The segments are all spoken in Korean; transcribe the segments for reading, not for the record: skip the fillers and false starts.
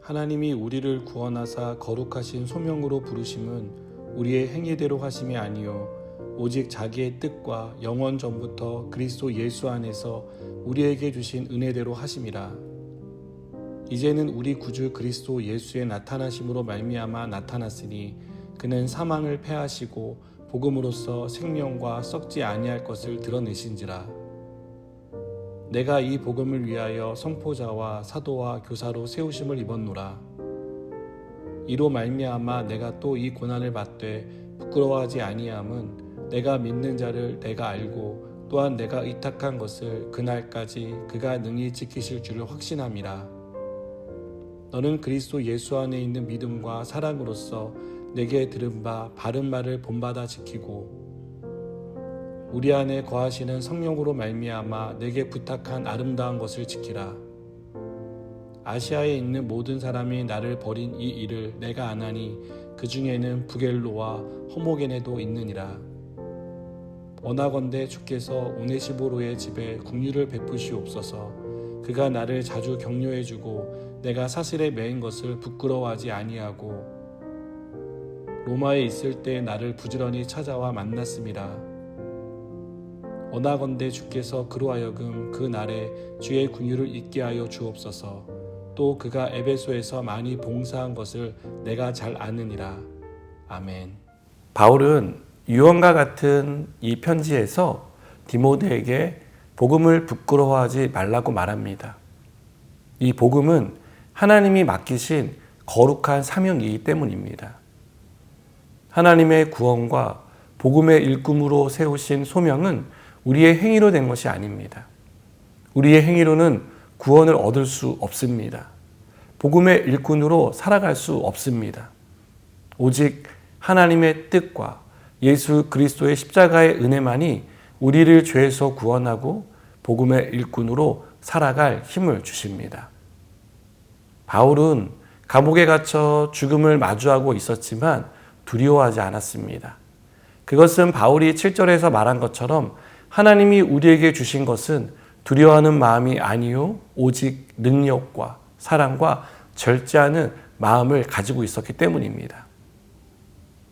하나님이 우리를 구원하사 거룩하신 소명으로 부르심은 우리의 행위대로 하심이 아니요 오직 자기의 뜻과 영원 전부터 그리스도 예수 안에서 우리에게 주신 은혜대로 하심이라. 이제는 우리 구주 그리스도 예수의 나타나심으로 말미암아 나타났으니 그는 사망을 패하시고 복음으로써 생명과 썩지 아니할 것을 드러내신지라. 내가 이 복음을 위하여 선포자와 사도와 교사로 세우심을 입었노라. 이로 말미암아 내가 또 이 고난을 받되 부끄러워하지 아니함은 내가 믿는 자를 내가 알고 또한 내가 의탁한 것을 그날까지 그가 능히 지키실 줄을 확신함이라. 너는 그리스도 예수 안에 있는 믿음과 사랑으로서 내게 들은 바 바른 말을 본받아 지키고 우리 안에 거하시는 성령으로 말미암아 내게 부탁한 아름다운 것을 지키라. 아시아에 있는 모든 사람이 나를 버린 이 일을 내가 아나니 그 중에는 부겔로와 호모게네도 있느니라. 원하건대 주께서 오네시보로의 집에 긍휼을 베푸시옵소서. 그가 나를 자주 격려해주고 내가 사슬에 매인 것을 부끄러워하지 아니하고 로마에 있을 때 나를 부지런히 찾아와 만났음이라. 원하건대 주께서 그로 하여금 그 날에 주의 긍휼을 잊게 하여 주옵소서. 또 그가 에베소에서 많이 봉사한 것을 내가 잘 아느니라. 아멘. 바울은 유언과 같은 이 편지에서 디모데에게 복음을 부끄러워하지 말라고 말합니다. 이 복음은 하나님이 맡기신 거룩한 사명이기 때문입니다. 하나님의 구원과 복음의 일꾼으로 세우신 소명은 우리의 행위로 된 것이 아닙니다. 우리의 행위로는 구원을 얻을 수 없습니다. 복음의 일꾼으로 살아갈 수 없습니다. 오직 하나님의 뜻과 예수 그리스도의 십자가의 은혜만이 우리를 죄에서 구원하고 복음의 일꾼으로 살아갈 힘을 주십니다. 바울은 감옥에 갇혀 죽음을 마주하고 있었지만 두려워하지 않았습니다. 그것은 바울이 7절에서 말한 것처럼 하나님이 우리에게 주신 것은 두려워하는 마음이 아니요 오직 능력과 사랑과 절제하는 마음을 가지고 있었기 때문입니다.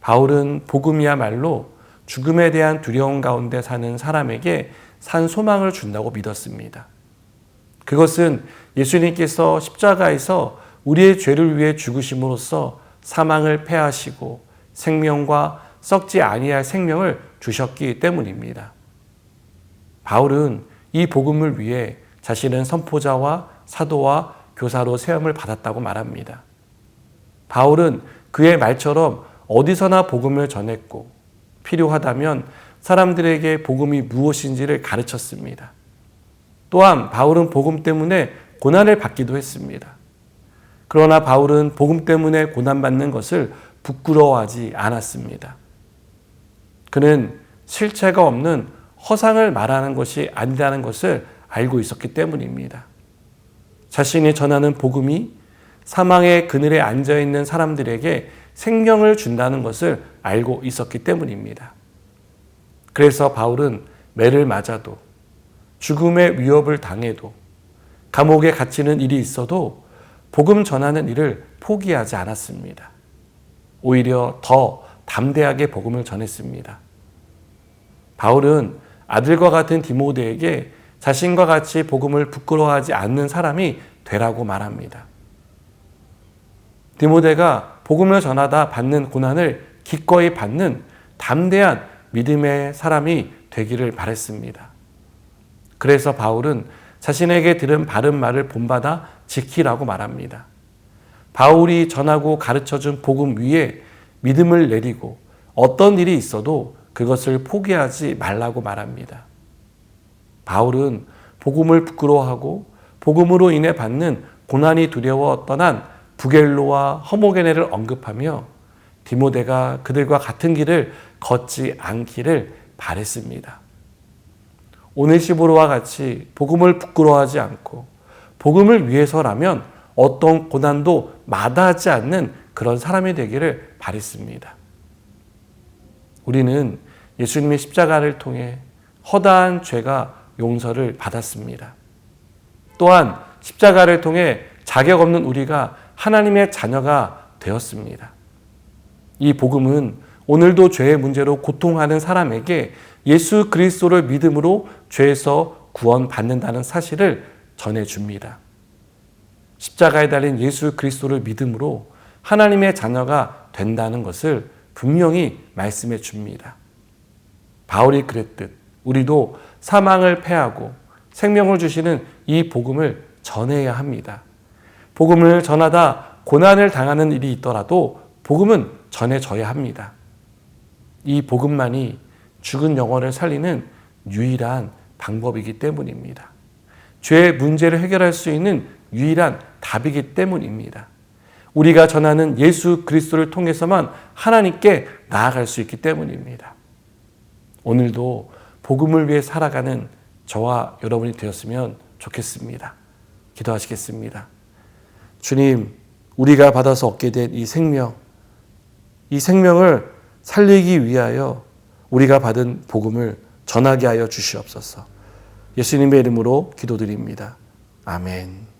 바울은 복음이야말로 죽음에 대한 두려움 가운데 사는 사람에게 산 소망을 준다고 믿었습니다. 그것은 예수님께서 십자가에서 우리의 죄를 위해 죽으심으로써 사망을 패하시고 생명과 썩지 아니할 생명을 주셨기 때문입니다. 바울은 이 복음을 위해 자신은 선포자와 사도와 교사로 세움을 받았다고 말합니다. 바울은 그의 말처럼 어디서나 복음을 전했고 필요하다면 사람들에게 복음이 무엇인지를 가르쳤습니다. 또한 바울은 복음 때문에 고난을 받기도 했습니다. 그러나 바울은 복음 때문에 고난받는 것을 부끄러워하지 않았습니다. 그는 실체가 없는 허상을 말하는 것이 아니라는 것을 알고 있었기 때문입니다. 자신이 전하는 복음이 사망의 그늘에 앉아있는 사람들에게 생명을 준다는 것을 알고 있었기 때문입니다. 그래서 바울은 매를 맞아도 죽음의 위협을 당해도 감옥에 갇히는 일이 있어도 복음 전하는 일을 포기하지 않았습니다. 오히려 더 담대하게 복음을 전했습니다. 바울은 아들과 같은 디모데에게 자신과 같이 복음을 부끄러워하지 않는 사람이 되라고 말합니다. 디모데가 복음을 전하다 받는 고난을 기꺼이 받는 담대한 믿음의 사람이 되기를 바랬습니다. 그래서 바울은 자신에게 들은 바른 말을 본받아 지키라고 말합니다. 바울이 전하고 가르쳐준 복음 위에 믿음을 내리고 어떤 일이 있어도 그것을 포기하지 말라고 말합니다. 바울은 복음을 부끄러워하고 복음으로 인해 받는 고난이 두려워 떠난 부겔로와 허모게네를 언급하며 디모데가 그들과 같은 길을 걷지 않기를 바랬습니다. 오네시보로와 같이 복음을 부끄러워하지 않고 복음을 위해서라면 어떤 고난도 마다하지 않는 그런 사람이 되기를 바랬습니다. 우리는 예수님의 십자가를 통해 허다한 죄가 용서를 받았습니다. 또한 십자가를 통해 자격 없는 우리가 하나님의 자녀가 되었습니다. 이 복음은 오늘도 죄의 문제로 고통하는 사람에게 예수 그리스도를 믿음으로 죄에서 구원받는다는 사실을 전해줍니다. 십자가에 달린 예수 그리스도를 믿음으로 하나님의 자녀가 된다는 것을 분명히 말씀해 줍니다. 바울이 그랬듯 우리도 사망을 패하고 생명을 주시는 이 복음을 전해야 합니다. 복음을 전하다 고난을 당하는 일이 있더라도 복음은 전해져야 합니다. 이 복음만이 죽은 영혼을 살리는 유일한 방법이기 때문입니다. 죄의 문제를 해결할 수 있는 유일한 답이기 때문입니다. 우리가 전하는 예수 그리스도를 통해서만 하나님께 나아갈 수 있기 때문입니다. 오늘도 복음을 위해 살아가는 저와 여러분이 되었으면 좋겠습니다. 기도하시겠습니다. 주님, 우리가 받아서 얻게 된 이 생명을 살리기 위하여 우리가 받은 복음을 전하게 하여 주시옵소서. 예수님의 이름으로 기도드립니다. 아멘.